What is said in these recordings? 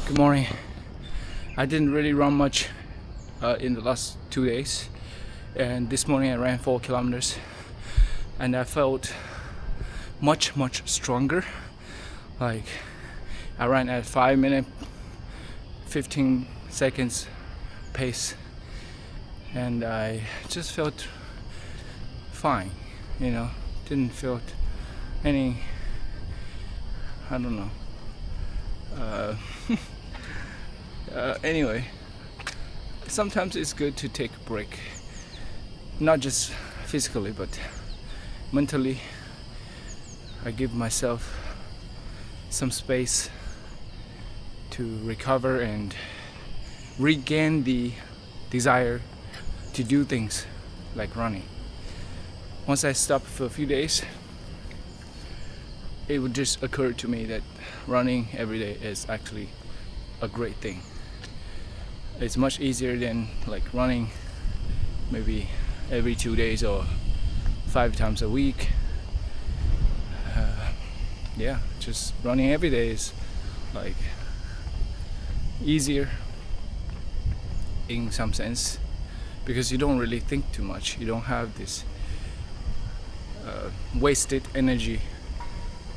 Good morning. I didn't really run much in the last 2 days, and this morning I ran 4 kilometers, and I felt much stronger. Like I ran at 5 minute 15 seconds pace, and I just felt fine. Didn't feel any, I don't know. Anyway, sometimes it's good to take a break, not just physically but mentally. I give myself some space to recover and regain the desire to do things like running. Once I stopped for a few days, it would just occur to me that running every day is actually a great thing. It's much easier than like running maybe every 2 days or 5 times a week. Just running every day is like easier in some sense, because you don't really think too much. You don't have this wasted energy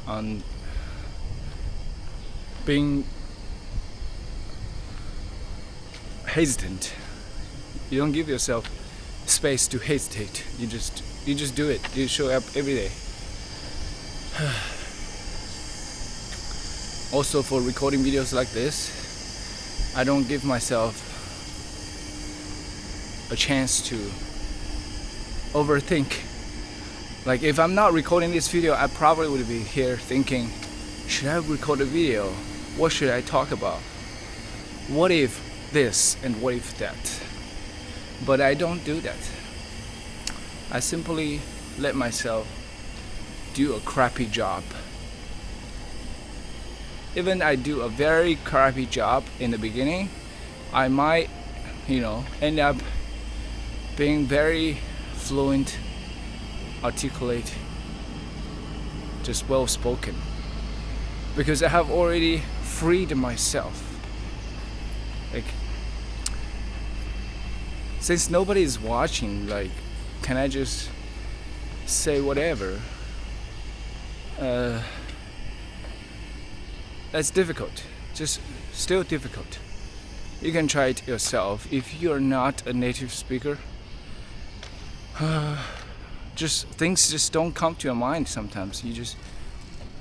on being hesitant. You don't give yourself space to hesitate. You just do it. You show up every day. Also, for recording videos like this, I don't give myself a chance to overthink. Like if I'm not recording this video, I probably would be here thinking, should I record a video? What should I talk about? What if this and what if that? But I don't do that. I simply let myself do a crappy job. Even I do a very crappy job in the beginning, I might, end up being very fluent, articulate, just well spoken, because I have already freed myself. Like, since nobody is watching, like, can I just say whatever? That's difficult. Just still difficult. You can try it yourself. If you're not a native speaker, things just don't come to your mind sometimes. You just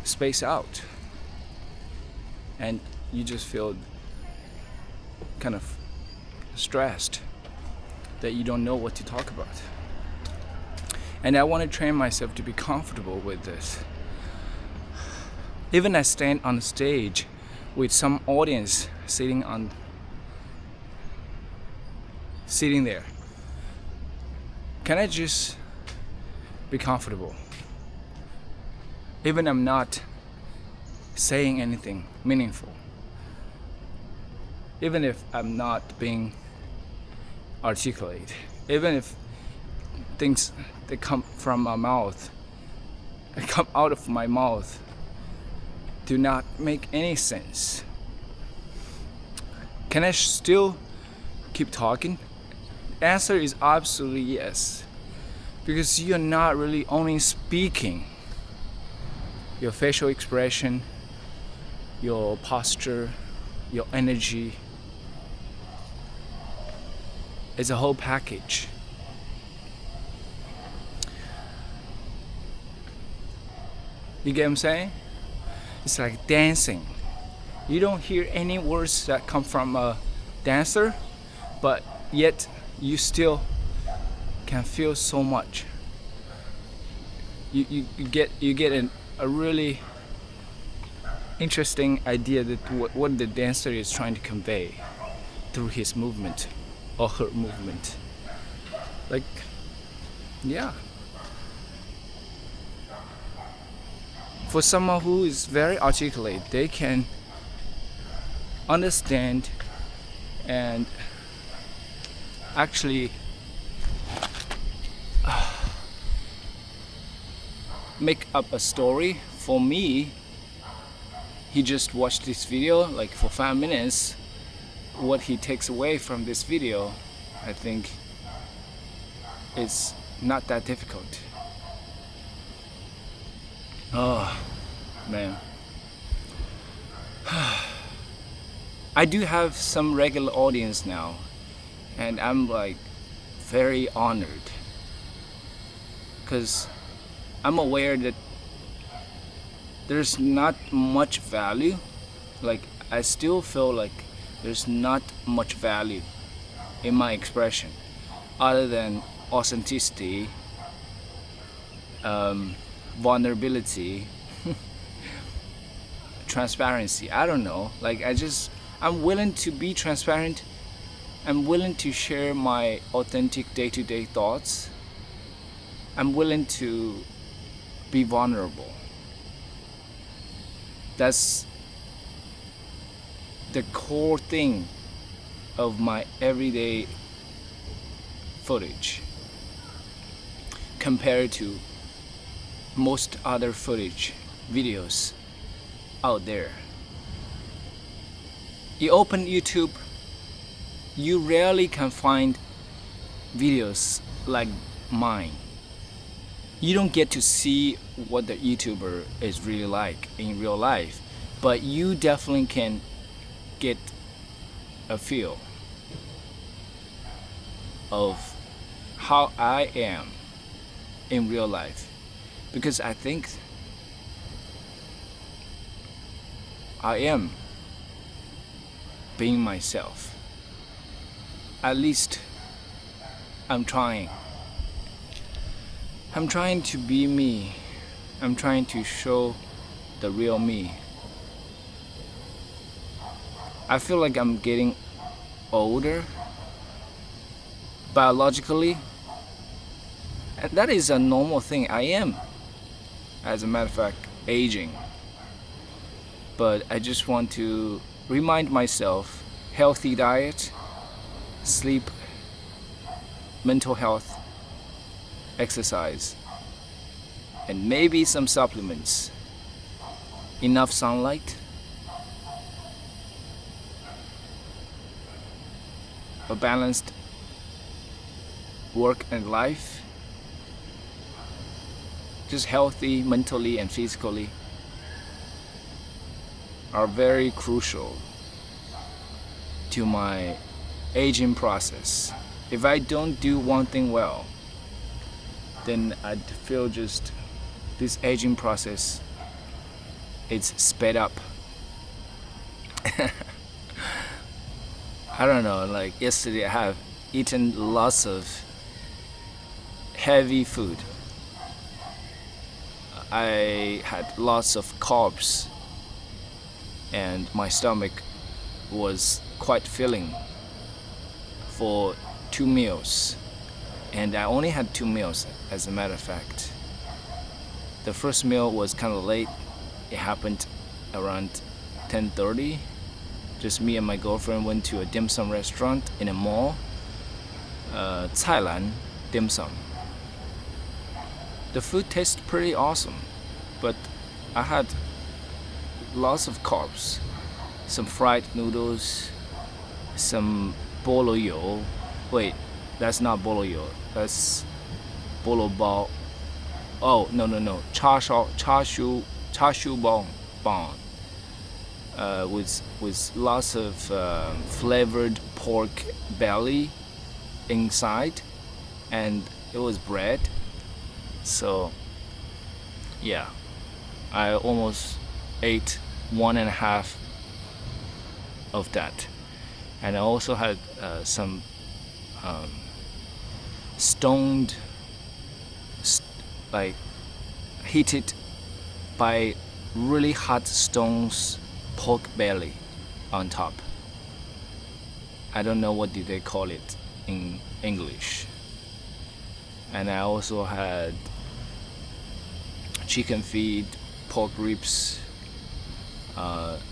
space out, and you just feel kind of stressed that you don't know what to talk about. And I want to train myself to be comfortable with this. Even I stand on the stage with some audience sitting there, can I just be comfortable? Even I'm not saying anything meaningful, even if I'm not being articulate, even if things that come out of my mouth do not make any sense, can I still keep talking? The answer is absolutely yes, because you're not really only speaking. Your facial expression, your posture, your energy, it's a whole package. You get what I'm saying? It's like dancing. You don't hear any words that come from a dancer, but yet you still can feel so much. You get a really interesting idea that what the dancer is trying to convey through his movement or her movement. Like, yeah. For someone who is very articulate, they can understand and actually make up a story. For me, he just watched this video like for 5 minutes, what he takes away from this video, I think it's not that difficult. Oh man. I do have some regular audience now, and I'm like very honored, because I'm aware that there's not much value. Like, I still feel like there's not much value in my expression other than authenticity, vulnerability, transparency. I don't know, like I'm willing to be transparent. I'm willing to share my authentic day-to-day thoughts. I'm willing to be vulnerable. That's the core thing of my everyday footage compared to most other footage videos out there. You open YouTube, you rarely can find videos like mine. You don't get to see what the YouTuber is really like in real life, but you definitely can get a feel of how I am in real life, because I think I am being myself. At least I'm trying. I'm trying to be me. I'm trying to show the real me. I feel like I'm getting older biologically, and that is a normal thing. I am, as a matter of fact, aging. But I just want to remind myself: healthy diet, sleep, mental health, exercise, and maybe some supplements, enough sunlight, a balanced work and life, just healthy mentally and physically, are very crucial to my aging process. If I don't do one thing well, then I'd feel just this aging process, it's sped up. I don't know, like yesterday I have eaten lots of heavy food. I had lots of carbs, and my stomach was quite filling for 2 meals. And I only had 2 meals, as a matter of fact. The first meal was kind of late. It happened around 10:30. Just me and my girlfriend went to a dim sum restaurant in a mall, Cailan dim sum. The food tastes pretty awesome, but I had lots of carbs, some fried noodles, some bolo yo. Wait, that's not bolo yo. That's bolo bao. Oh no, char siu bang, with lots of flavored pork belly inside, and it was bread. So yeah, I almost ate 1.5 of that, and I also had some stoned, like heated by really hot stones pork belly on top. I don't know what do they call it in English. And I also had chicken feet, pork ribs,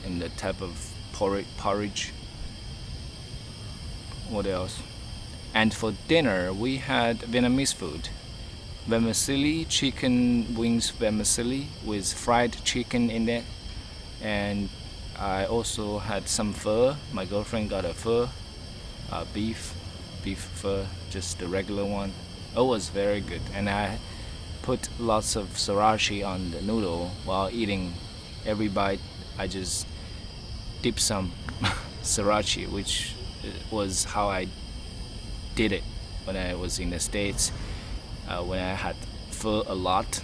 in the type of porridge. What else? And for dinner we had Vietnamese food, vermicelli, chicken wings vermicelli with fried chicken in it, and I also had some pho. My girlfriend got a pho, beef pho, just the regular one. It was very good, and I put lots of sriracha on the noodle while eating. Every bite, I just dip some sriracha, which was how I did it when I was in the States. When I had pho a lot,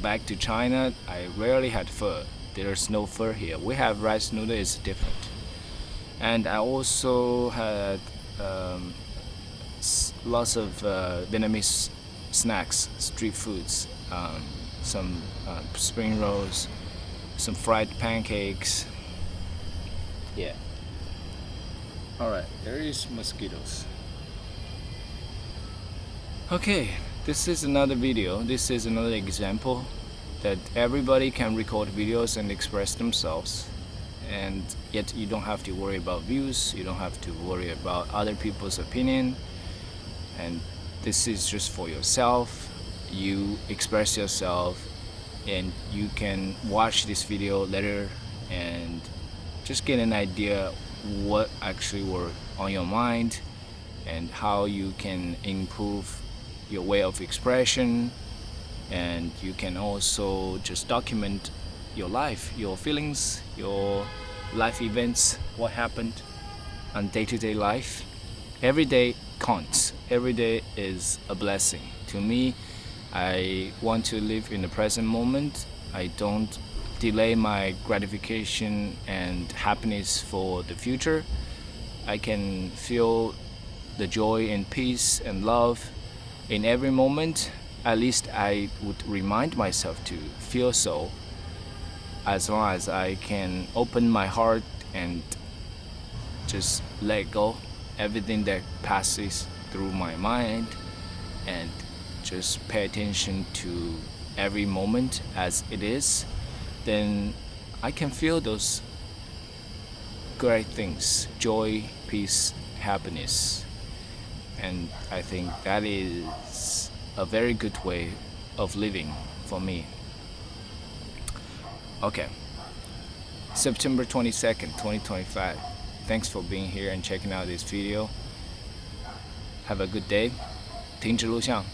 back to China, I rarely had pho. There's no pho here. We have rice noodle, it's different. And I also had lots of Vietnamese snacks, street foods, some spring rolls, some fried pancakes. Yeah. Alright, there is mosquitoes. Okay, this is another video. This is another example that everybody can record videos and express themselves, and yet you don't have to worry about views, you don't have to worry about other people's opinion, and this is just for yourself. You express yourself, and you can watch this video later and just get an idea what actually were on your mind and how you can improve your way of expression. And you can also just document your life, your feelings, your life events, what happened on day-to-day life. Every day counts. Every day is a blessing. To me, I want to live in the present moment. I don't delay my gratification and happiness for the future. I can feel the joy and peace and love in every moment. At least I would remind myself to feel so, as long as I can open my heart and just let go everything that passes through my mind and just pay attention to every moment as it is, then I can feel those great things: joy, peace, happiness. And I think that is a very good way of living for me. Okay, September 22nd, 2025. Thanks for being here and checking out this video. Have a good day. 停止录像。